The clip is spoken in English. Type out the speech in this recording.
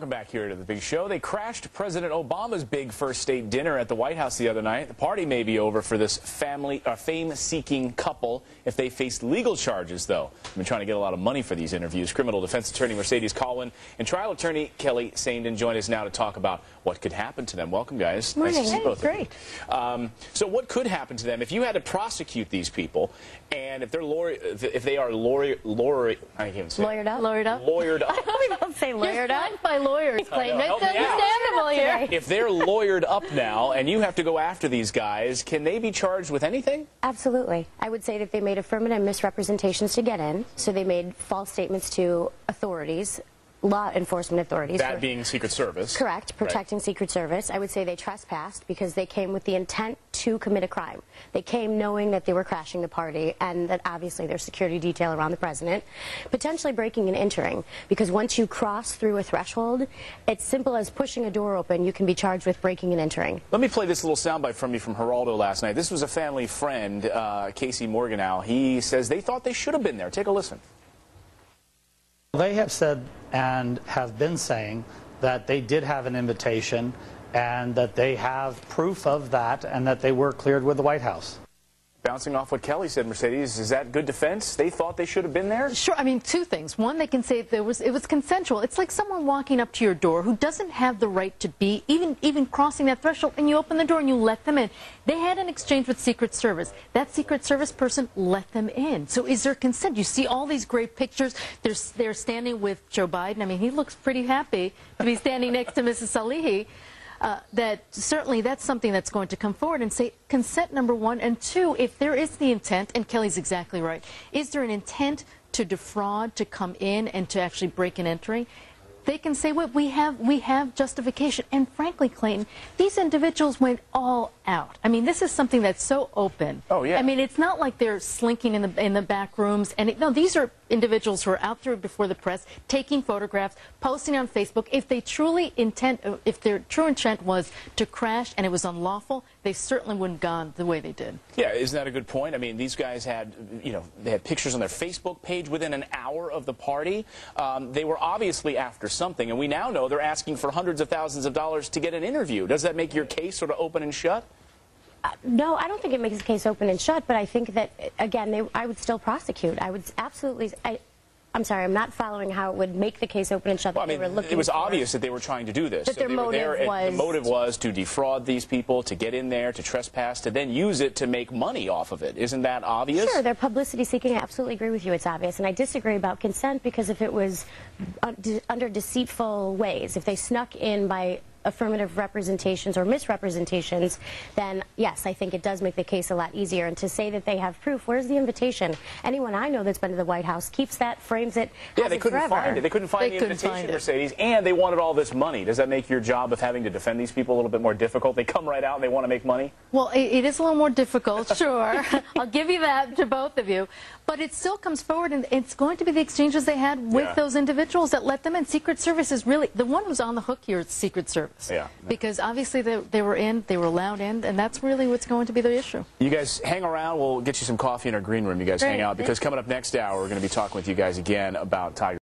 Welcome back here to the big show. They crashed President Obama's big first state dinner at the White House the other night. The party may be over for this fame-seeking couple if they face legal charges, though. They've been trying to get a lot of money for these interviews. Criminal defense attorney Mercedes Colwin and trial attorney Kelly Saindon join us now to talk about what could happen to them. Welcome, guys. Morning. Nice to see both Great. of you. So what could happen to them if you had to prosecute these people, and if they're lawyered up? We don't say lawyered up. By lawyers, Clayton. Help me It's out. understandable here. If they're lawyered up now and you have to go after these guys, can they be charged with anything? Absolutely. I would say that they made affirmative misrepresentations to get in. So they made false statements to authorities, law enforcement authorities. That being Secret Service. Correct, protecting Secret Service. I would say they trespassed because they came with the intent to commit a crime. They came knowing that they were crashing the party and that obviously there's security detail around the president. Potentially breaking and entering, because once you cross through a threshold, it's simple as pushing a door open. You can be charged with breaking and entering. Let me play this little soundbite from you from Geraldo last night. This was a family friend, Casey Morganow. He says they thought they should have been there. Take a listen. They have said and have been saying that they did have an invitation and that they have proof of that and that they were cleared with the White House. Bouncing off what Kelly said, Mercedes, is that good defense? They thought they should have been there? Sure. I mean, two things. One, they can say it was consensual. It's like someone walking up to your door who doesn't have the right to be even crossing that threshold, and you open the door and you let them in. They had an exchange with Secret Service. That Secret Service person let them in. So is there consent? You see all these great pictures. They're standing with Joe Biden. I mean, he looks pretty happy to be standing next to Mrs. Salehi. That certainly that's something that's going to come forward and say consent, number one, and two, if there is the intent, and Kelly's exactly right, is there an intent to defraud, to come in and to actually break and entering? They can say, well, we have justification. And frankly, Clayton, these individuals went all out. I mean, this is something that's so open. Oh, yeah. I mean, it's not like they're slinking in the back rooms. And no, these are individuals who are out there before the press, taking photographs, posting on Facebook. If their true intent was to crash and it was unlawful, they certainly wouldn't have gone the way they did. Yeah, isn't that a good point? I mean, these guys had, they had pictures on their Facebook page within an hour of the party. They were obviously after something, and we now know they're asking for hundreds of thousands of dollars to get an interview. Does that make your case sort of open and shut? No, I don't think it makes the case open and shut, but I think that, again, I would still prosecute. I would absolutely... I'm sorry, I'm not following how it would make the case open and shut. Well, I mean, it was obvious that they were trying to do this. That their motive was... The motive was to defraud these people, to get in there, to trespass, to then use it to make money off of it. Isn't that obvious? Sure, they're publicity seeking. I absolutely agree with you. It's obvious. And I disagree about consent, because if it was under deceitful ways, if they snuck in by affirmative representations or misrepresentations, then yes, I think it does make the case a lot easier. And to say that they have proof, where's the invitation? Anyone I know that's been to the White House keeps that, frames it, yeah, they couldn't find it. They couldn't find the invitation, Mercedes, and they wanted all this money. Does that make your job of having to defend these people a little bit more difficult? They come right out and they want to make money? Well, it is a little more difficult, sure. I'll give you that to both of you. But it still comes forward, and it's going to be the exchanges they had with those individuals that let them in. Secret Service is really, the one who's on the hook here is Secret Service. Yeah. Because obviously they were allowed in, and that's really what's going to be the issue. You guys hang around. We'll get you some coffee in our green room. You guys hang out, because coming up next hour, we're going to be talking with you guys again about Tiger.